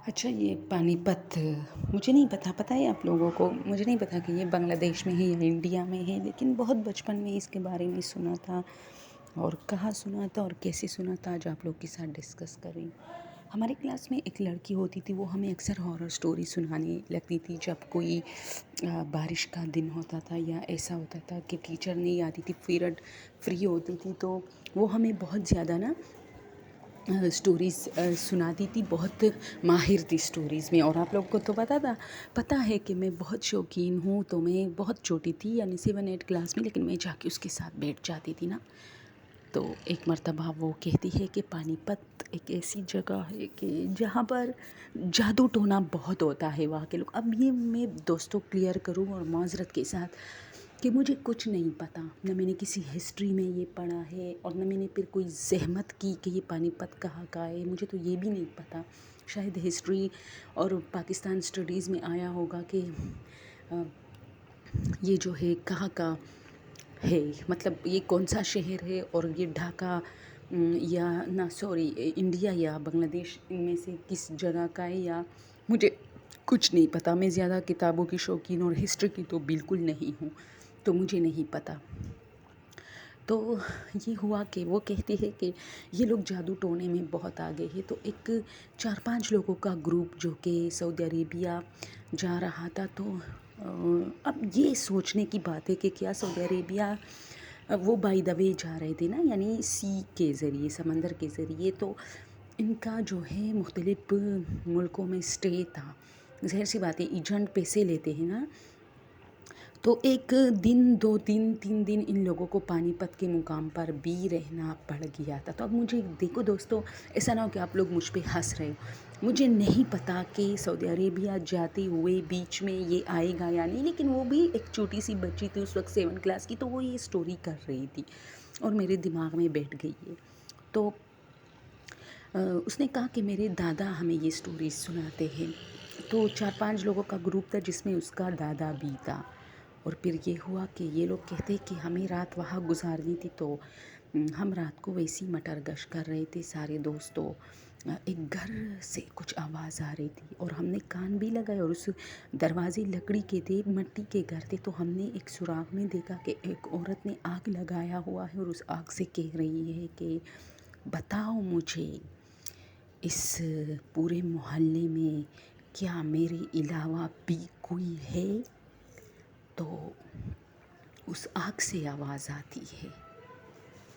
اچھا، یہ پانی پت مجھے نہیں پتہ ہے آپ لوگوں کو؟ مجھے نہیں پتا کہ یہ بنگلہ دیش میں ہے یا انڈیا میں ہے، لیکن بہت بچپن میں اس کے بارے میں سنا تھا، اور کہاں سنا تھا اور کیسے سنا تھا آج آپ لوگ کے ساتھ ڈسکس کر رہی ہوں۔ ہماری کلاس میں ایک لڑکی ہوتی تھی، وہ ہمیں اکثر ہارر سٹوری سنانے لگتی تھی جب کوئی بارش کا دن ہوتا تھا یا ایسا ہوتا تھا کہ ٹیچر نہیں آتی تھی، پیریڈ فری ہوتی تھی، تو وہ ہمیں بہت زیادہ سٹوریز سناتی تھی، بہت ماہر تھی سٹوریز میں۔ اور آپ لوگ کو تو پتہ ہے کہ میں بہت شوقین ہوں، تو میں بہت چھوٹی تھی، یعنی 7-8 کلاس میں، لیکن میں جا کے اس کے ساتھ بیٹھ جاتی تھی نا۔ تو ایک مرتبہ وہ کہتی ہے کہ پانی پت ایک ایسی جگہ ہے کہ جہاں پر جادو ٹونا بہت ہوتا ہے وہاں کے لوگ۔ اب یہ میں دوستوں کلیئر کروں اور معذرت کے ساتھ کہ مجھے کچھ نہیں پتہ، نہ میں نے کسی ہسٹری میں یہ پڑھا ہے، اور نہ میں نے پھر کوئی زحمت کی کہ یہ پانی پت کہاں کا ہے، مجھے تو یہ بھی نہیں پتہ۔ شاید ہسٹری اور پاکستان اسٹڈیز میں آیا ہوگا کہ یہ جو ہے کہاں کا ہے، مطلب یہ کون سا شہر ہے، اور یہ ڈھاکہ یا نہ سوری انڈیا یا بنگلہ دیش ان میں سے کس جگہ کا ہے، یا مجھے کچھ نہیں پتہ۔ میں زیادہ کتابوں کی شوقین اور ہسٹری کی تو بالکل نہیں ہوں، تو مجھے نہیں پتہ۔ تو یہ ہوا کہ وہ کہتی ہے کہ یہ لوگ جادو ٹونے میں بہت آگے ہیں، تو ایک 4-5 لوگوں کا گروپ جو کہ سعودی عربیہ جا رہا تھا۔ تو اب یہ سوچنے کی بات ہے کہ کیا سعودی عربیہ وہ بائی دا وے جا رہے تھے نا، یعنی سی کے ذریعے، سمندر کے ذریعے، تو ان کا جو ہے مختلف ملکوں میں اسٹے تھا۔ ظاہر سی بات ہے، ایجنٹ پیسے لیتے ہیں نا، تو ایک دن 2 دن 3 دن ان لوگوں کو پانی پت کے مقام پر بھی رہنا پڑ گیا تھا۔ تو اب مجھے دیکھو دوستو، ایسا نہ ہو کہ آپ لوگ مجھ پہ ہنس رہے ہو، مجھے نہیں پتا کہ سعودی عربیہ جاتے ہوئے بیچ میں یہ آئے گا یا نہیں، لیکن وہ بھی ایک چھوٹی سی بچی تھی اس وقت 7 کلاس کی، تو وہ یہ سٹوری کر رہی تھی اور میرے دماغ میں بیٹھ گئی ہے۔ تو اس نے کہا کہ میرے دادا ہمیں یہ سٹوریز سناتے ہیں۔ تو 4-5 لوگوں کا گروپ تھا جس میں اس کا دادا بھی تھا، اور پھر یہ ہوا کہ یہ لوگ کہتے کہ ہمیں رات وہاں گزارنی تھی، تو ہم رات کو ویسی مٹر گش کر رہے تھے سارے دوستوں، ایک گھر سے کچھ آواز آ رہی تھی، اور ہم نے کان بھی لگائے، اور اس دروازے لکڑی کے تھے، مٹی کے گھر تھے، تو ہم نے ایک سوراخ میں دیکھا کہ ایک عورت نے آگ لگایا ہوا ہے، اور اس آگ سے کہہ رہی ہے کہ بتاؤ مجھے اس پورے محلے میں کیا میرے علاوہ بھی کوئی ہے؟ تو اس آگ سے آواز آتی ہے،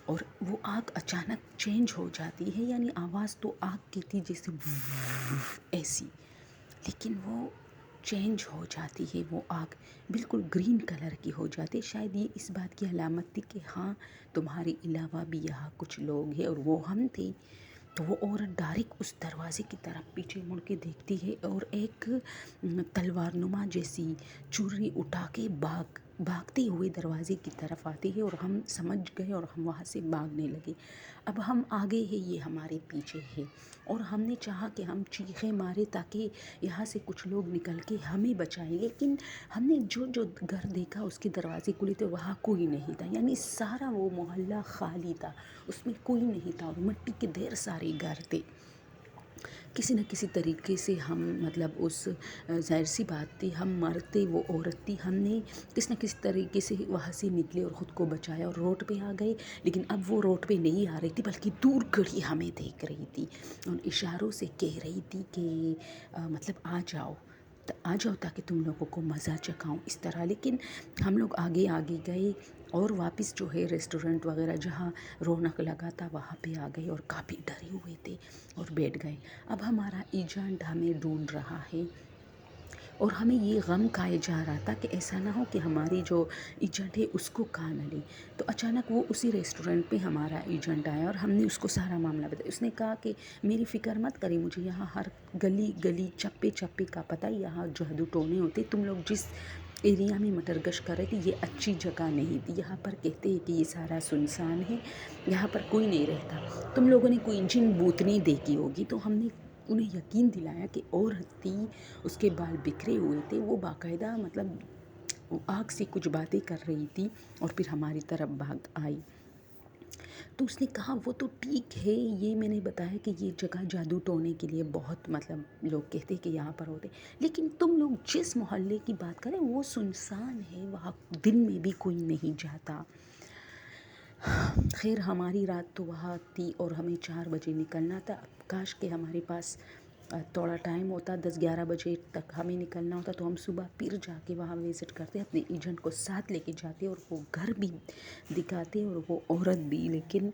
اور وہ آگ اچانک چینج ہو جاتی ہے، یعنی آواز تو آگ کی تھی جیسے ایسی، لیکن وہ چینج ہو جاتی ہے، وہ آگ بالکل گرین کلر کی ہو جاتی ہے۔ شاید یہ اس بات کی علامت تھی کہ ہاں تمہارے علاوہ بھی یہاں کچھ لوگ ہیں، اور وہ ہم تھے۔ تو وہ عورت ڈائریکٹ اس دروازے کی طرف پیچھے مڑ کے دیکھتی ہے، اور ایک تلوار نما جیسی چوری اٹھا کے بھاگتے ہوئے دروازے کی طرف آتی ہے، اور ہم سمجھ گئے اور ہم وہاں سے بھاگنے لگے۔ اب ہم آگے ہیں، یہ ہمارے پیچھے ہے، اور ہم نے چاہا کہ ہم چیخیں مارے تاکہ یہاں سے کچھ لوگ نکل کے ہمیں بچائیں، لیکن ہم نے جو گھر دیکھا اس کے دروازے کھلے تھے، وہاں کوئی نہیں تھا، یعنی سارا وہ محلہ خالی تھا، اس میں کوئی نہیں تھا، اور مٹی کے ڈھیر سارے گھر تھے۔ کسی نہ کسی طریقے سے ہم مطلب اس ظاہر سی بات تھی، ہم مرتے، وہ عورت تھی، ہم نے کسی نہ کسی طریقے سے وہاں سے نکلے اور خود کو بچایا اور روڈ پہ آ گئے۔ لیکن اب وہ روڈ پہ نہیں آ رہی تھی، بلکہ دور کھڑی ہمیں دیکھ رہی تھی، اور اشاروں سے کہہ رہی تھی کہ مطلب آ جاؤ تاکہ تم لوگوں کو مزہ چکھاؤں، اس طرح۔ لیکن ہم لوگ آگے گئے، اور واپس جو ہے ریسٹورنٹ وغیرہ جہاں رونق لگا تھا وہاں پہ آ گئے، اور کافی ڈرے ہوئے تھے اور بیٹھ گئے۔ اب ہمارا ایجنٹ ہمیں ڈھونڈ رہا ہے، اور ہمیں یہ غم کھائے جا رہا تھا کہ ایسا نہ ہو کہ ہماری جو ایجنٹ ہے اس کو کہا نہ لے۔ تو اچانک وہ اسی ریسٹورنٹ پہ ہمارا ایجنٹ آیا، اور ہم نے اس کو سارا معاملہ بتایا۔ اس نے کہا کہ میری فکر مت کریں، مجھے یہاں ہر گلی گلی چپے چپے کا پتہ، یہاں جادو ٹونے ہوتے، تم لوگ جس ایریا میں مٹر گش کر رہے تھے یہ اچھی جگہ نہیں تھی، یہاں پر کہتے ہیں کہ یہ سارا سنسان ہے، یہاں پر کوئی نہیں رہتا، تم لوگوں نے کوئی جن بوتنی دیکھی ہوگی۔ تو ہم نے انہیں یقین دلایا کہ عورت تھی، اس کے بال بکھرے ہوئے تھے، وہ باقاعدہ مطلب آگ سے کچھ باتیں کر رہی تھی، اور پھر ہماری طرف بھاگ آئی۔ تو اس نے کہا وہ تو ٹھیک ہے، یہ میں نے بتایا کہ یہ جگہ جادو ٹونے کے لیے بہت مطلب لوگ کہتے کہ یہاں پر ہوتے، لیکن تم لوگ جس محلے کی بات کریں وہ سنسان ہے، وہاں دن میں بھی کوئی نہیں جاتا۔ خیر ہماری رات تو وہاں تھی اور ہمیں 4 بجے نکلنا تھا۔ کاش کہ ہمارے پاس تھوڑا ٹائم ہوتا، 10-11 بجے تک ہمیں نکلنا ہوتا تو ہم صبح پھر جا کے وہاں وزٹ کرتے، اپنے ایجنٹ کو ساتھ لے کے جاتے اور وہ گھر بھی دکھاتے اور وہ عورت بھی، لیکن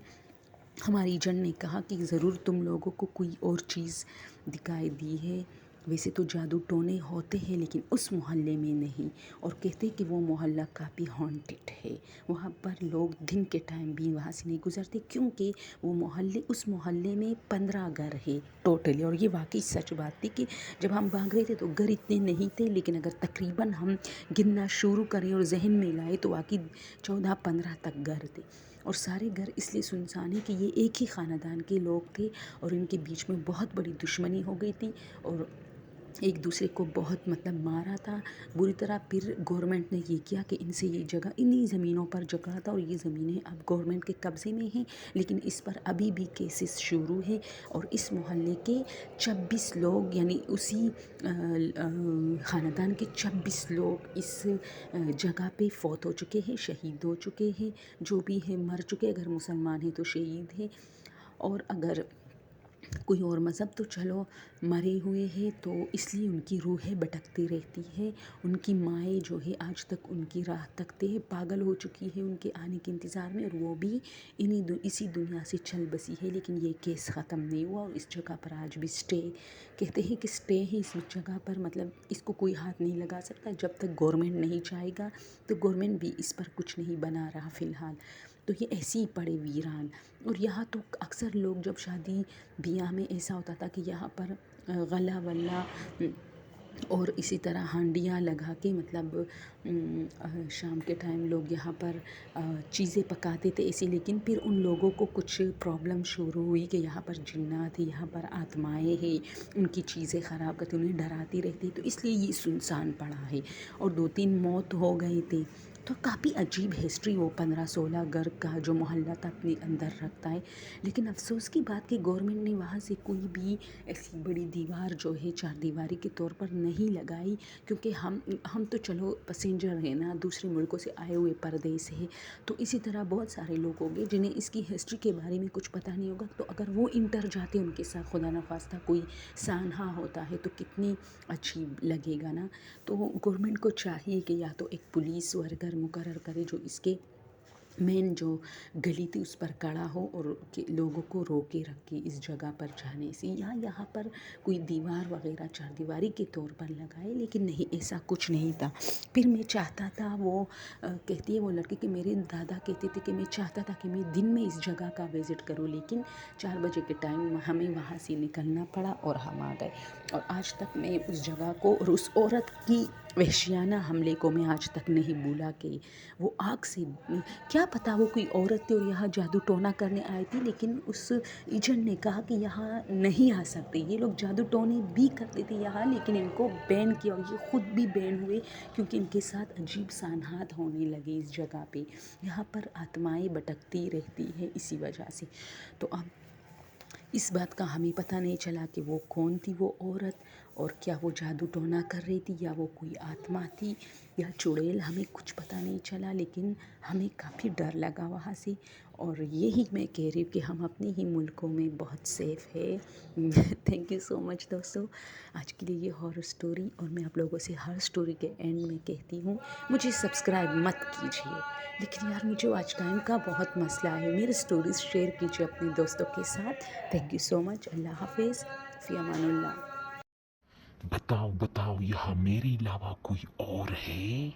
ہماری ایجنٹ نے کہا کہ ضرور تم لوگوں کو کوئی اور چیز دکھائی دی ہے، ویسے تو جادو ٹونے ہوتے ہیں لیکن اس محلے میں نہیں، اور کہتے کہ وہ محلہ کافی ہانٹڈ ہے، وہاں پر لوگ دن کے ٹائم بھی وہاں سے نہیں گزرتے کیونکہ وہ اس محلے میں 15 گھر ہے ٹوٹلی، اور یہ واقعی سچ بات تھی کہ جب ہم بھاگ رہے تھے تو گھر اتنے نہیں تھے، لیکن اگر تقریباً ہم گننا شروع کریں اور ذہن میں لائے تو واقعی 14-15 تک گھر تھے، اور سارے گھر اس لیے سنسان ہے کہ یہ ایک ہی خاندان کے لوگ تھے اور ان کے بیچ میں بہت بڑی دشمنی ہو گئی تھی اور ایک دوسرے کو بہت مطلب مارا تھا بری طرح۔ پھر گورنمنٹ نے یہ کیا کہ ان سے یہ جگہ انہی زمینوں پر جگہ تھا اور یہ زمینیں اب گورنمنٹ کے قبضے میں ہیں، لیکن اس پر ابھی بھی کیسز شروع ہیں، اور اس محلے کے 26 لوگ یعنی اسی خاندان کے 26 لوگ اس جگہ پہ فوت ہو چکے ہیں، شہید ہو چکے ہیں، جو بھی ہیں مر چکے، اگر مسلمان ہیں تو شہید ہیں، اور اگر کوئی اور مذہب تو چلو مرے ہوئے ہیں، تو اس لیے ان کی روحیں بھٹکتی رہتی ہے، ان کی مائیں جو ہے آج تک ان کی راہ تکتے ہیں، پاگل ہو چکی ہے ان کے آنے کے انتظار میں، اور وہ بھی اسی دنیا سے چل بسی ہے، لیکن یہ کیس ختم نہیں ہوا، اور اس جگہ پر آج بھی سٹے کہتے ہیں کہ سٹے ہے اس جگہ پر، مطلب اس کو کوئی ہاتھ نہیں لگا سکتا جب تک گورنمنٹ نہیں چاہے گا، تو گورنمنٹ بھی اس پر کچھ نہیں بنا رہا فی الحال، تو یہ ایسے ہی پڑے ویران۔ اور یہاں تو اکثر لوگ جب شادی بیاہ میں ایسا ہوتا تھا کہ یہاں پر غلہ ولہ اور اسی طرح ہانڈیاں لگا کے مطلب شام کے ٹائم لوگ یہاں پر چیزیں پکاتے تھے ایسی، لیکن پھر ان لوگوں کو کچھ پرابلم شروع ہوئی کہ یہاں پر جنات ہیں، یہاں پر آتمائیں ہیں، ان کی چیزیں خراب کرتی، انہیں ڈراتی رہتی، تو اس لیے یہ سنسان پڑا ہے، اور 2-3 موت ہو گئے تھے، تو کافی عجیب ہسٹری وہ 15-16 گھر کا جو محلہ تھا اپنے اندر رکھتا ہے، لیکن افسوس کی بات کہ گورنمنٹ نے وہاں سے کوئی بھی ایسی بڑی دیوار جو ہے 4 دیواری کے طور پر نہیں لگائی، کیونکہ ہم تو چلو پیسنجر ہیں نا، دوسرے ملکوں سے آئے ہوئے پردیس ہے، تو اسی طرح بہت سارے لوگ ہوں گے جنہیں اس کی ہسٹری کے بارے میں کچھ پتہ نہیں ہوگا، تو اگر وہ انٹر جاتے ان کے ساتھ خدا نخواستہ کوئی سانحہ ہوتا ہے تو کتنی عجیب لگے گا نا، تو گورنمنٹ کو چاہیے کہ یا تو ایک پولیس ورکر مقرر کرے جو اس کے مین جو گلی تھی اس پر کھڑا ہو اور لوگوں کو روکے رکھے اس جگہ پر جانے سے، یا یہاں پر کوئی دیوار وغیرہ 4 دیواری کے طور پر لگائے، لیکن نہیں، ایسا کچھ نہیں تھا۔ پھر میں چاہتا تھا، وہ کہتی ہے وہ لڑکی کہ میرے دادا کہتے تھے کہ میں چاہتا تھا کہ میں دن میں اس جگہ کا وزٹ کروں، لیکن 4 بجے کے ٹائم ہمیں وہاں سے نکلنا پڑا اور ہم آ گئے، اور آج تک میں اس جگہ کو اور اس عورت کی وحشیانہ حملے کو میں آج تک نہیں بھولا، کہ وہ آگ سے کیا پتہ وہ کوئی عورت تھی اور یہاں جادو ٹونا کرنے آئی تھی، لیکن اس ایجنٹ نے کہا کہ یہاں نہیں آ سکتے، یہ لوگ جادو ٹونے بھی کرتے تھے یہاں، لیکن ان کو بین کیا، اور یہ خود بھی بین ہوئے کیونکہ ان کے ساتھ عجیب سانحات ہونے لگے اس جگہ پہ، یہاں پر آتمائیں بھٹکتی رہتی ہیں اسی وجہ سے۔ تو اب اس بات کا ہمیں پتہ نہیں چلا کہ وہ کون تھی وہ عورت، اور کیا وہ جادو ٹونا کر رہی تھی یا وہ کوئی آتما تھی یا چڑیل، ہمیں کچھ پتہ نہیں چلا، لیکن ہمیں کافی ڈر لگا وہاں سے، اور یہی میں کہہ رہی ہوں کہ ہم اپنے ہی ملکوں میں بہت سیف ہے۔ تھینک یو سو مچ دوستو، آج کے لیے یہ ہارر سٹوری، اور میں آپ لوگوں سے ہر سٹوری کے اینڈ میں کہتی ہوں مجھے سبسکرائب مت کیجیے، لیکن یار مجھے آج ٹائم کا بہت مسئلہ ہے، میرے سٹوریز شیئر کیجیے اپنے دوستوں کے ساتھ۔ تھینک یو سو مچ، اللہ حافظ، فی امان اللہ۔ بتاؤ یہاں میرے علاوہ کوئی اور ہے؟